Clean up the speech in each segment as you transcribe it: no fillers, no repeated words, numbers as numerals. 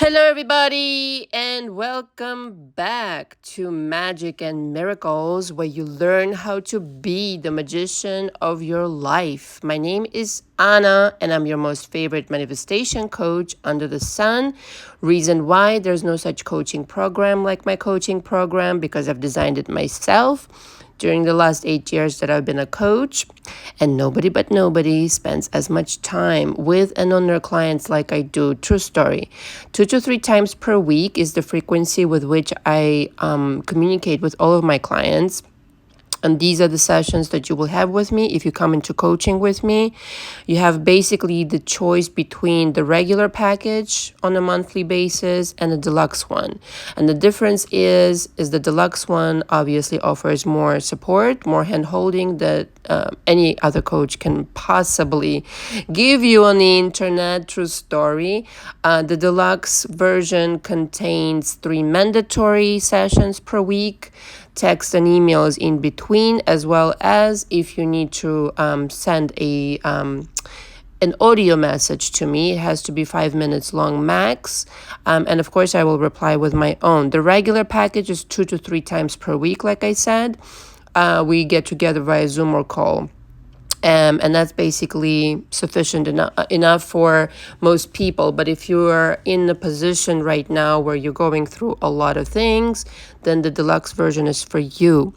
Hello, everybody, and welcome back to Magic and Miracles, where you learn how to be the magician of your life. My name is Anna, and I'm your most favorite manifestation coach under the sun. Reason why there's no such coaching program like my coaching program, because I've designed it myself during the last 8 years that I've been a coach, and nobody but nobody spends as much time with and on their clients like I do. True story. 2 to 3 times per week is the frequency with which I communicate with all of my clients. And these are the sessions that you will have with me if you come into coaching with me. You have basically the choice between the regular package on a monthly basis and a deluxe one. And the difference is the deluxe one obviously offers more support, more hand holding that any other coach can possibly give you on the internet. True story. The deluxe version contains 3 mandatory sessions per week, text and emails in between, as well as if you need to send an audio message to me. It has to be 5 minutes long max. And of course, I will reply with my own. The regular package is 2 to 3 times per week, like I said. We get together via Zoom or call. And that's basically sufficient enough for most people. But if you're in a position right now where you're going through a lot of things, then the deluxe version is for you.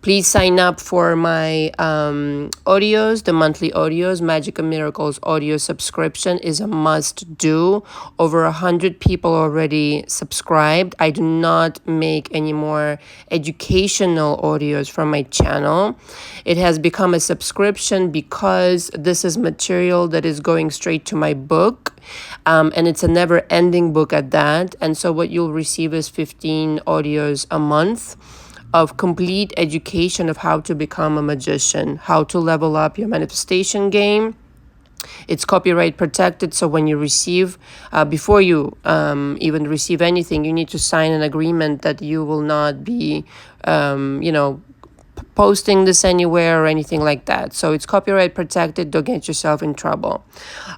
Please sign up for my audios, the monthly audios. Magic and Miracles audio subscription is a must do. Over 100 people already subscribed. I do not make any more educational audios from my channel. It has become a subscription because this is material that is going straight to my book. And it's a never-ending book at that. And so what you'll receive is 15 audios a month of complete education of how to become a magician, how to level up your manifestation game. It's copyright protected, so when you receive, before you even receive anything, you need to sign an agreement that you will not be, posting this anywhere or anything like that. So it's copyright protected. Don't get yourself in trouble.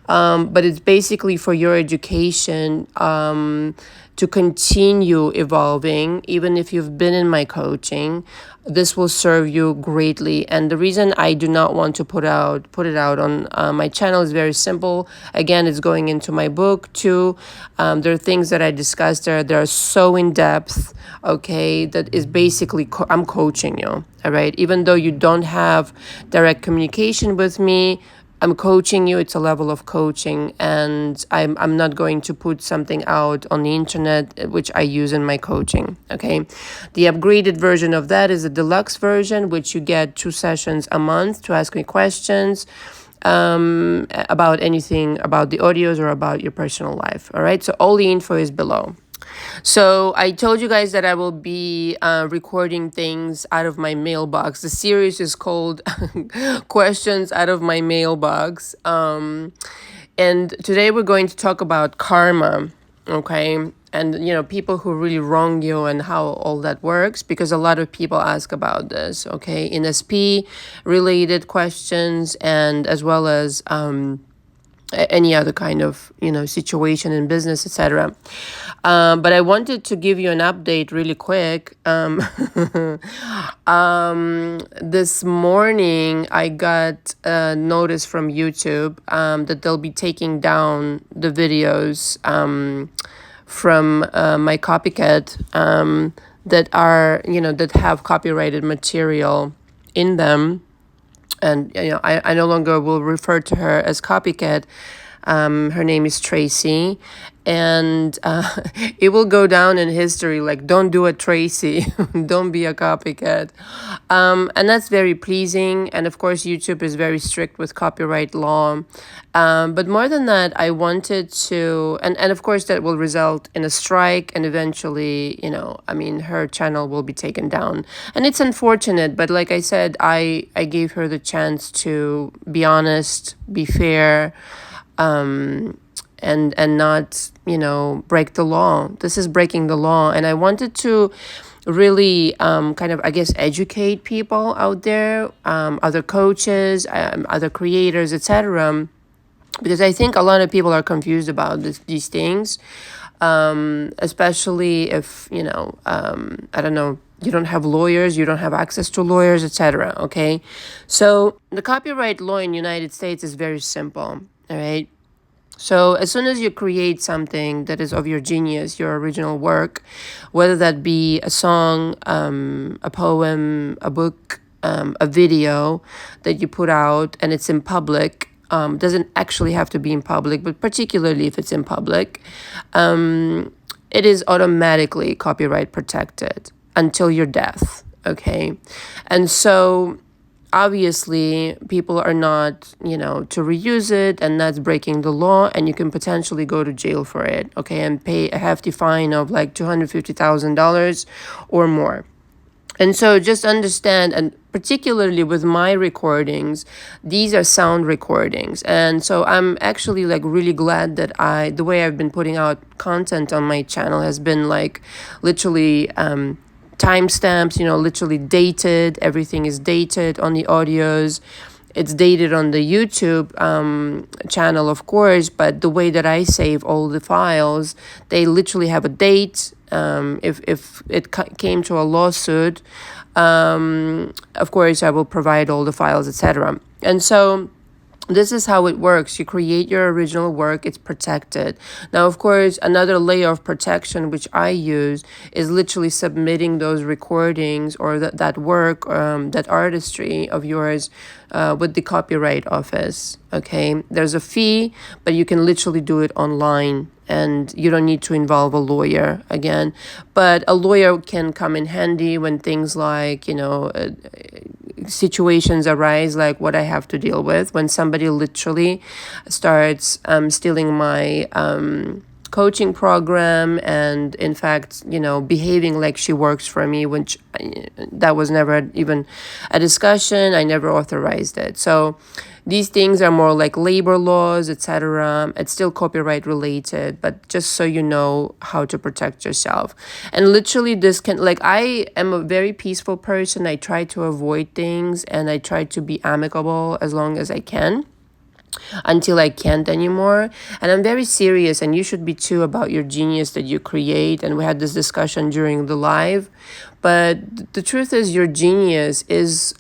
But it's basically for your education to continue evolving. Even if you've been in my coaching, this will serve you greatly. And the reason I do not want to put it out on my channel is very simple. Again, it's going into my book too. There are things that I discussed there that are so in depth, okay, that is basically I'm coaching you, all right? Even though you don't have direct communication with me, I'm coaching you. It's a level of coaching, and I'm not going to put something out on the internet which I use in my coaching, okay? The upgraded version of that is a deluxe version, which you get 2 sessions a month to ask me questions about anything, about the audios or about your personal life, all right? So all the info is below. So I told you guys that I will be recording things out of my mailbox. The series is called Questions Out of My Mailbox. And today we're going to talk about karma, okay? And, people who really wrong you and how all that works, because a lot of people ask about this, okay? In SP related questions, and as well as any other kind of situation in business, etc. But I wanted to give you an update really quick. This morning I got a notice from YouTube that they'll be taking down the videos from my copycat that are that have copyrighted material in them. And I no longer will refer to her as copycat. Her name is Tracy, and it will go down in history like, don't do it, Tracy. Don't be a copycat. And that's very pleasing. And of course, YouTube is very strict with copyright law. But more than that, I wanted to, and of course that will result in a strike, and eventually, her channel will be taken down. And it's unfortunate, but like I said, I gave her the chance to be honest, be fair, and not, break the law. This is breaking the law. And I wanted to really kind of, I guess, educate people out there, other coaches, other creators, etc., because I think a lot of people are confused about these things. especially if, I don't know, you don't have lawyers, you don't have access to lawyers, etc. Okay, so the copyright law in United States is very simple. All right. So as soon as you create something that is of your genius, your original work, whether that be a song, a poem, a book, a video that you put out and it's in public, doesn't actually have to be in public, but particularly if it's in public, it is automatically copyright protected until your death. Okay. And so obviously people are not, to reuse it, and that's breaking the law, and you can potentially go to jail for it. Okay. And pay a hefty fine of like $250,000 or more. And so just understand, and particularly with my recordings, these are sound recordings. And so I'm actually like really glad that the way I've been putting out content on my channel has been like literally timestamps, literally dated. Everything is dated on the audios. It's dated on the YouTube channel, of course, but the way that I save all the files, they literally have a date. If it came to a lawsuit, of course, I will provide all the files, etc. And so this is how it works. You create your original work, it's protected. Now, of course, another layer of protection, which I use, is literally submitting those recordings or that work, that artistry of yours with the Copyright Office. Okay, there's a fee, but you can literally do it online. And you don't need to involve a lawyer again. But a lawyer can come in handy when things like, situations arise, like what I have to deal with when somebody literally starts stealing my coaching program, and in fact, behaving like she works for me, which that was never even a discussion. I never authorized it. So these things are more like labor laws, etc. It's still copyright related, but just so you know how to protect yourself. And literally this can, like, I am a very peaceful person. I try to avoid things and I try to be amicable as long as I can, until I can't anymore. And I'm very serious, and you should be too, about your genius that you create. And we had this discussion during the live. But the truth is, your genius is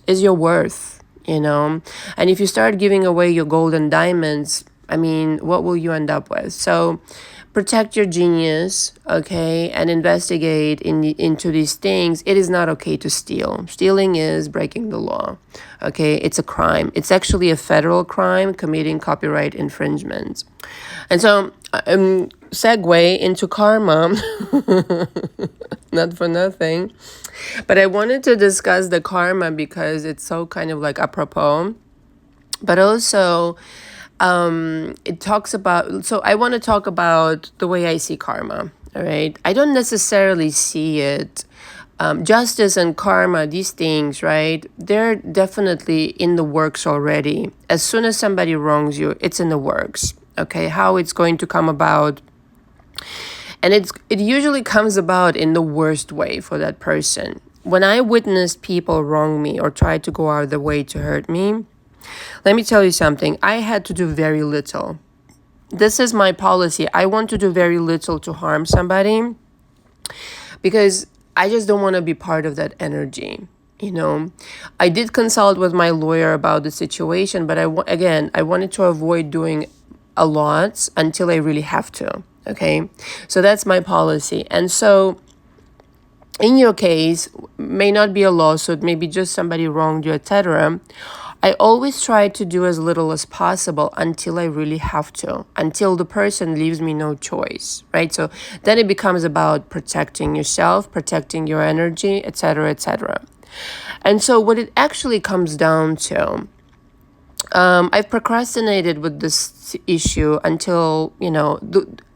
your worth. And if you start giving away your gold and diamonds, what will you end up with? So protect your genius, okay, and investigate into these things. It is not okay to steal. Stealing is breaking the law, okay? It's a crime. It's actually a federal crime, committing copyright infringement. And so, segue into karma, not for nothing. But I wanted to discuss the karma because it's so kind of like apropos. But also, it talks about, so I want to talk about the way I see karma, all right? I don't necessarily see it. Justice and karma, these things, right? They're definitely in the works already. As soon as somebody wrongs you, it's in the works, okay? How it's going to come about. And it usually comes about in the worst way for that person. When I witnessed people wrong me or try to go out of the way to hurt me, let me tell you something. I had to do very little. This is my policy. I want to do very little to harm somebody because I just don't want to be part of that energy. I did consult with my lawyer about the situation, but I wanted to avoid doing a lot until I really have to. Okay, so that's my policy. And so in your case, may not be a lawsuit, maybe just somebody wronged you, etc. I always try to do as little as possible until I really have to, until the person leaves me no choice, right? So then it becomes about protecting yourself, protecting your energy, etc., etc. And so what it actually comes down to, I've procrastinated with this issue until,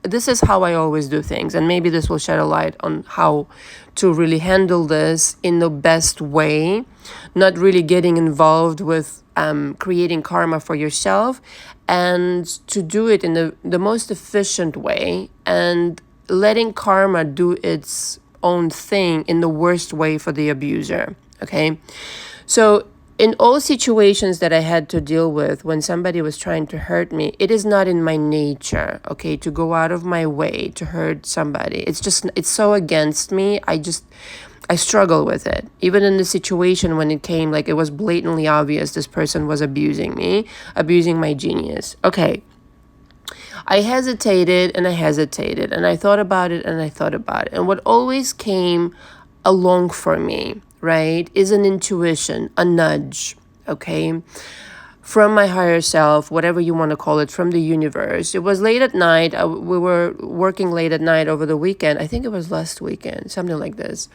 this is how I always do things. And maybe this will shed a light on how to really handle this in the best way, not really getting involved with creating karma for yourself, and to do it in the most efficient way and letting karma do its own thing in the worst way for the abuser. Okay. So in all situations that I had to deal with when somebody was trying to hurt me, it is not in my nature, okay, to go out of my way to hurt somebody. It's so against me. I struggle with it. Even in the situation when it came, like, it was blatantly obvious this person was abusing me, abusing my genius. Okay. I hesitated and I hesitated and I thought about it and I thought about it. And what always came along for me, right, is an intuition, a nudge, okay, from my higher self, whatever you want to call it, from the universe. It was late at night. We were working late at night over the weekend. I think it was last weekend, something like this.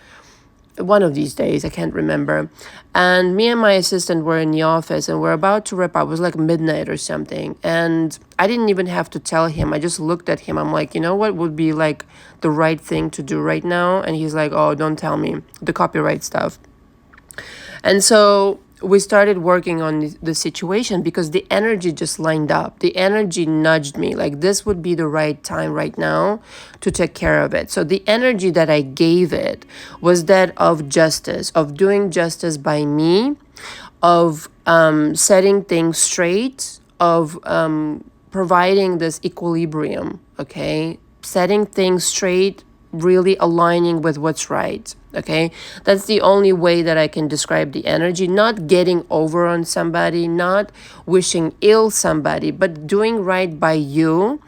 One of these days, I can't remember. And me and my assistant were in the office and we're about to wrap up. It was like midnight or something. And I didn't even have to tell him. I just looked at him. I'm like, you know what would be like the right thing to do right now? And he's like, oh, don't tell me the copyright stuff. And so we started working on the situation because the energy just lined up. The energy nudged me like this would be the right time right now to take care of it. So the energy that I gave it was that of justice, of doing justice by me, of setting things straight, of providing this equilibrium, okay? Setting things straight, really aligning with what's right, okay? That's the only way that I can describe the energy. Not getting over on somebody, not wishing ill somebody, but doing right by you,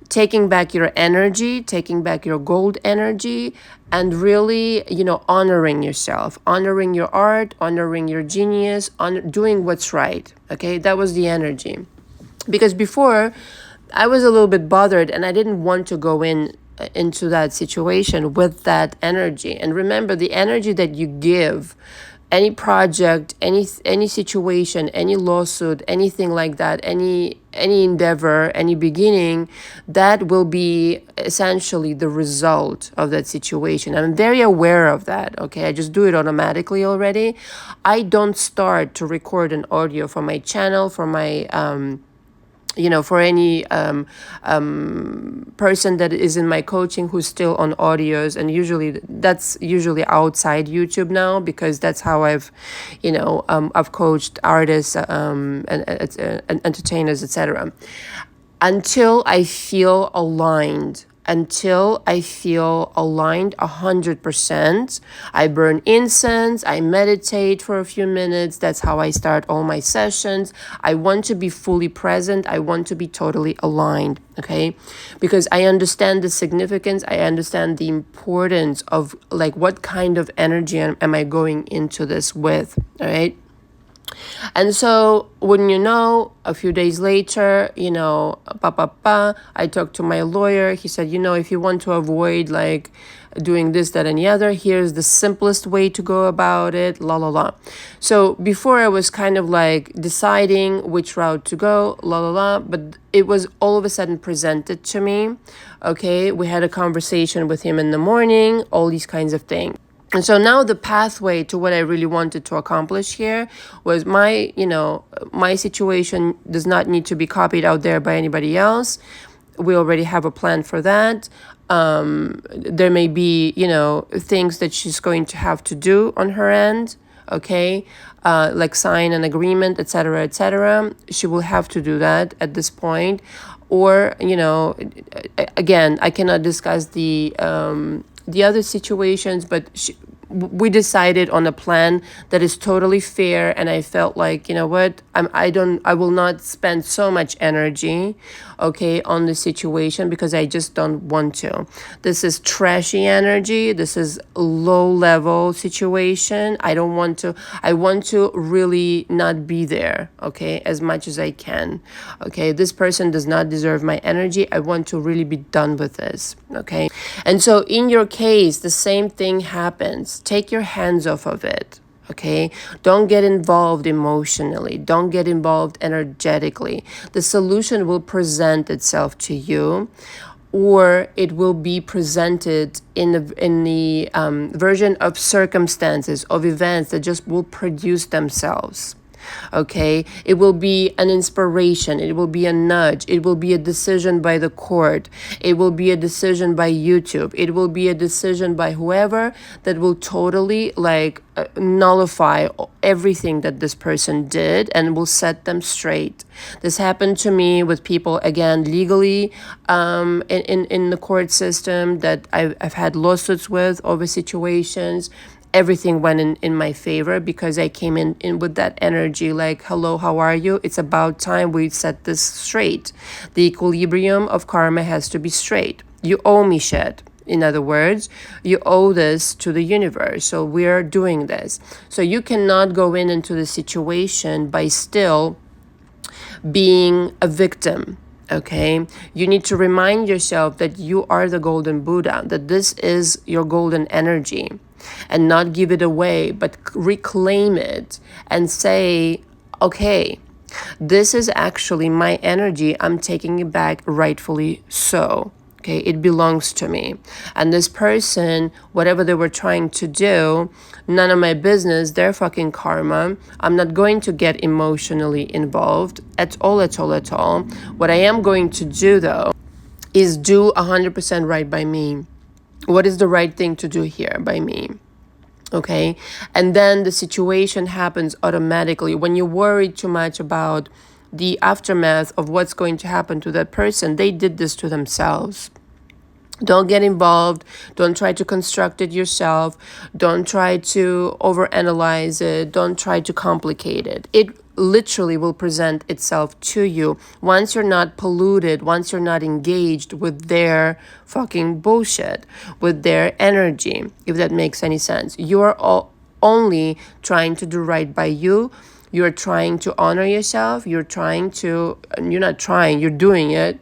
taking back your energy, taking back your gold energy, and really, honoring yourself, honoring your art, honoring your genius, doing what's right, okay? That was the energy. Because before, I was a little bit bothered and I didn't want to go into that situation with that energy. And remember, the energy that you give any project, any situation, any lawsuit, anything like that, any endeavor, any beginning, that will be essentially the result of that situation. I'm very aware of that, okay? I just do it automatically already. I don't start to record an audio for my channel, for my for any person that is in my coaching who's still on audios, and that's usually outside YouTube now, because that's how I've coached artists and entertainers, etc. Until I feel aligned. 100%. I burn incense, I meditate for a few minutes. That's how I start all my sessions. I want to be fully present. I want to be totally aligned, okay? Because I understand the significance. I understand the importance of, like, what kind of energy am I going into this with, all right? And so, wouldn't you know, a few days later, I talked to my lawyer. He said, if you want to avoid like doing this, that, and the other, here's the simplest way to go about it, la, la, la. So before I was kind of like deciding which route to go, la, la, la, but it was all of a sudden presented to me. Okay, we had a conversation with him in the morning, all these kinds of things. And so now the pathway to what I really wanted to accomplish here was my situation does not need to be copied out there by anybody else. We already have a plan for that. There may be, things that she's going to have to do on her end, okay? Like sign an agreement, etc., etc. She will have to do that at this point. Or, again, I cannot discuss the other situations, but we decided on a plan that is totally fair, and I felt like, I will not spend so much energy, okay, on the situation, because I just don't want to. This is trashy energy. This is low level situation. I want to really not be there, okay, as much as I can, okay? This person does not deserve my energy. I want to really be done with this, okay? And so in your case, the same thing happens. Take your hands off of it, okay? Don't get involved emotionally. Don't get involved energetically. The solution will present itself to you, or it will be presented in the version of circumstances, of events that just will produce themselves. Okay, it will be an inspiration, it will be a nudge, it will be a decision by the court, it will be a decision by YouTube, it will be a decision by whoever that will totally like nullify everything that this person did and will set them straight. This happened to me with people, again, legally, in the court system that I've had lawsuits with over situations. Everything went in my favor because I came in with that energy like, hello, how are you? It's about time we set this straight. The equilibrium of karma has to be straight. You owe me shit. In other words, you owe this to the universe. So we're doing this. So you cannot go into the situation by still being a victim. Okay, you need to remind yourself that you are the golden Buddha, that this is your golden energy, and not give it away, but reclaim it and say, okay, this is actually my energy. I'm taking it back rightfully so. Okay, it belongs to me. And this person, whatever they were trying to do, none of my business, their fucking karma. I'm not going to get emotionally involved at all, at all, at all. What I am going to do though is do 100% right by me. What is the right thing to do here by me? Okay, and then the situation happens automatically. When you worry too much about the aftermath of what's going to happen to that person, they did this to themselves. Don't get involved. Don't try to construct it yourself. Don't try to overanalyze it. Don't try to complicate it. It literally will present itself to you once you're not polluted, once you're not engaged with their fucking bullshit, with their energy, if that makes any sense. You're only trying to do right by you. You're trying to honor yourself. You're not trying, you're doing it.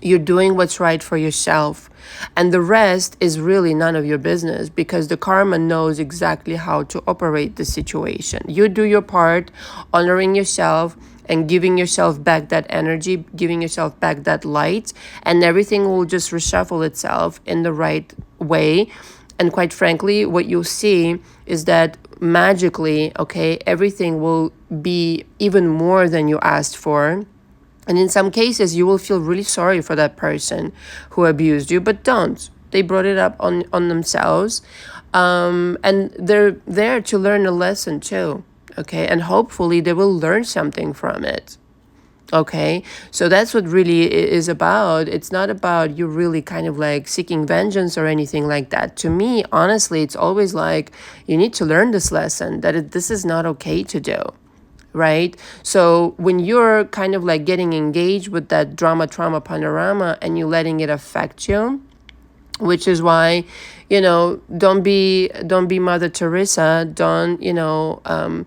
You're doing what's right for yourself. And the rest is really none of your business because the karma knows exactly how to operate the situation. You do your part, honoring yourself and giving yourself back that energy, giving yourself back that light, and everything will just reshuffle itself in the right way. And quite frankly, what you'll see is that magically, okay, everything will be even more than you asked for. And in some cases, you will feel really sorry for that person who abused you, but don't. They brought it up on themselves. And they're there to learn a lesson too, okay? And hopefully they will learn something from it, okay? So that's what really is about. It's not about you really kind of like seeking vengeance or anything like that. To me, honestly, it's always like you need to learn this lesson, that this is not okay to do. Right? So when you're kind of like getting engaged with that drama, trauma, panorama and you letting it affect you, which is why, don't be Mother Teresa. Don't,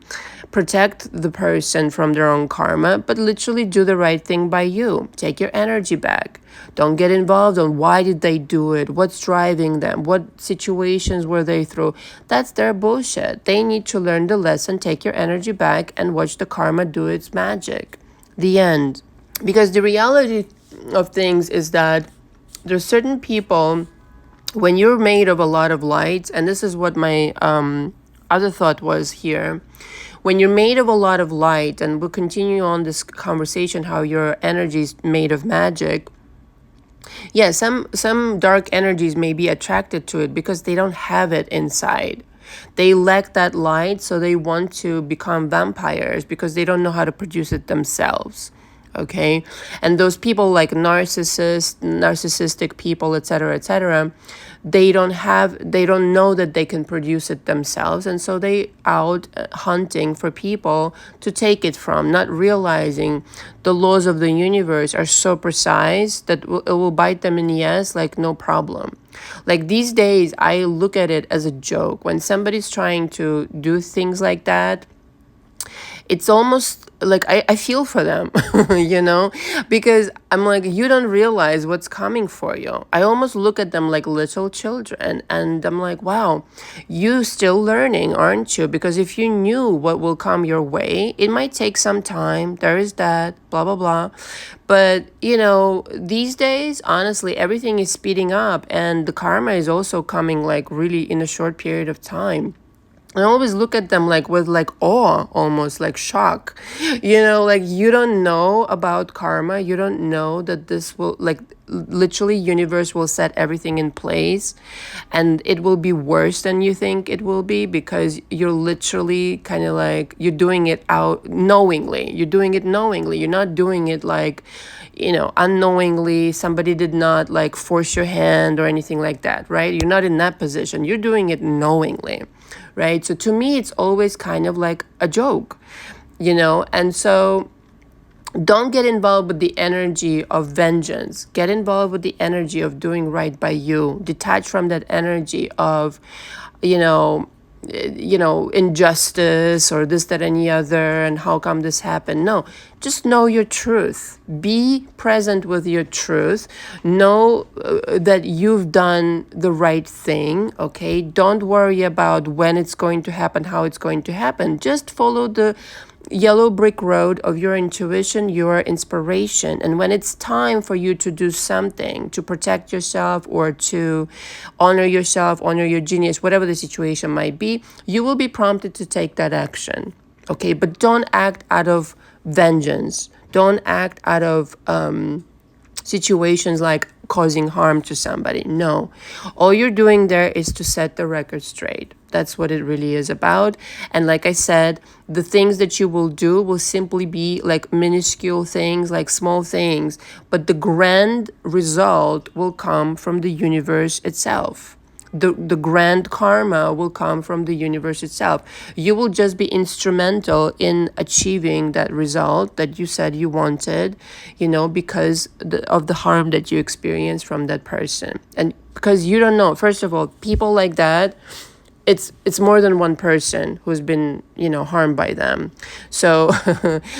protect the person from their own karma, but literally do the right thing by you. Take your energy back. Don't get involved on why did they do it, what's driving them, what situations were they through. That's their bullshit. They need to learn the lesson, take your energy back, and watch the karma do its magic. The end. Because the reality of things is that there's certain people, when you're made of a lot of light, and this is what my other thought was here, when you're made of a lot of light, and we'll continue on this conversation, how your energy is made of magic. Yeah, some dark energies may be attracted to it because they don't have it inside. They lack that light, so they want to become vampires because they don't know how to produce it themselves. Okay, and those people like narcissistic people, etc., they don't know that they can produce it themselves, and so they out hunting for people to take it from, not realizing the laws of the universe are so precise that it will bite them in the ass like no problem. Like these days, I look at it as a joke when somebody's trying to do things like that. It's almost like I feel for them, because I'm like, you don't realize what's coming for you. I almost look at them like little children, and I'm like, wow, you still learning, aren't you? Because if you knew what will come your way, it might take some time. There is that, blah, blah, blah. But, these days, honestly, everything is speeding up, and the karma is also coming like really in a short period of time. I always look at them like with like awe, almost like shock. You know, like you don't know about karma. You don't know that this will like literally universe will set everything in place and it will be worse than you think it will be because you're literally kind of like you're doing it out knowingly. You're doing it knowingly. You're not doing it like, you know, unknowingly. Somebody did not like force your hand or anything like that, right? You're not in that position. You're doing it knowingly, right? So to me, it's always kind of like a joke, you know? And so don't get involved with the energy of vengeance. Get involved with the energy of doing right by you. Detach from that energy of, you know, injustice or this, that, any other, and how come this happened. No, just know your truth. Be present with your truth. Know that you've done the right thing, okay? Don't worry about when it's going to happen, how it's going to happen. Just follow the yellow brick road of your intuition, your inspiration. And when it's time for you to do something to protect yourself or to honor yourself, honor your genius, whatever the situation might be, you will be prompted to take that action. Okay, but don't act out of vengeance. Don't act out of situations like causing harm to somebody. No, all you're doing there is to set the record straight. That's what it really is about. And like I said, the things that you will do will simply be like minuscule things, like small things, but the grand result will come from the universe itself. The grand karma will come from the universe itself. You will just be instrumental in achieving that result that you said you wanted, you know, because of the harm that you experienced from that person. And because you don't know, first of all, people like that, it's more than one person who's been, you know, harmed by them. So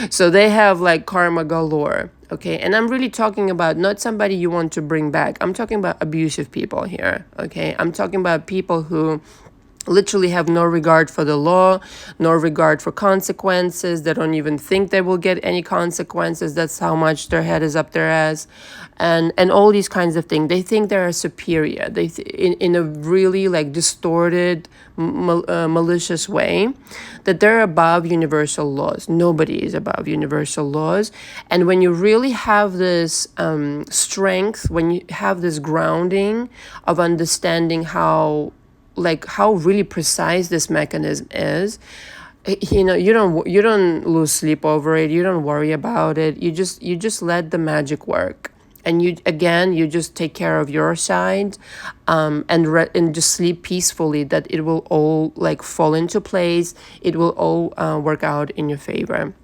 so they have like karma galore. Okay, and I'm really talking about not somebody you want to bring back. I'm talking about abusive people here. Okay, I'm talking about people who literally have no regard for the law, no regard for consequences. They don't even think they will get any consequences. That's how much their head is up their ass. And all these kinds of things. They think they're superior. In a really like distorted, malicious way, that they're above universal laws. Nobody is above universal laws. And when you really have this strength, when you have this grounding of understanding how really precise this mechanism is, you know, you don't lose sleep over it. You don't worry about it. You just let the magic work. And you just take care of your side, and just sleep peacefully. That it will all like fall into place. It will all work out in your favor.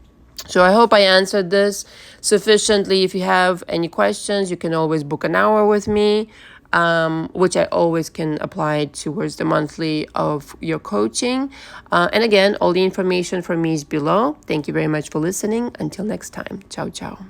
So I hope I answered this sufficiently. If you have any questions, you can always book an hour with me, which I always can apply towards the monthly of your coaching. And again, all the information for me is below. Thank you very much for listening. Until next time. Ciao, ciao.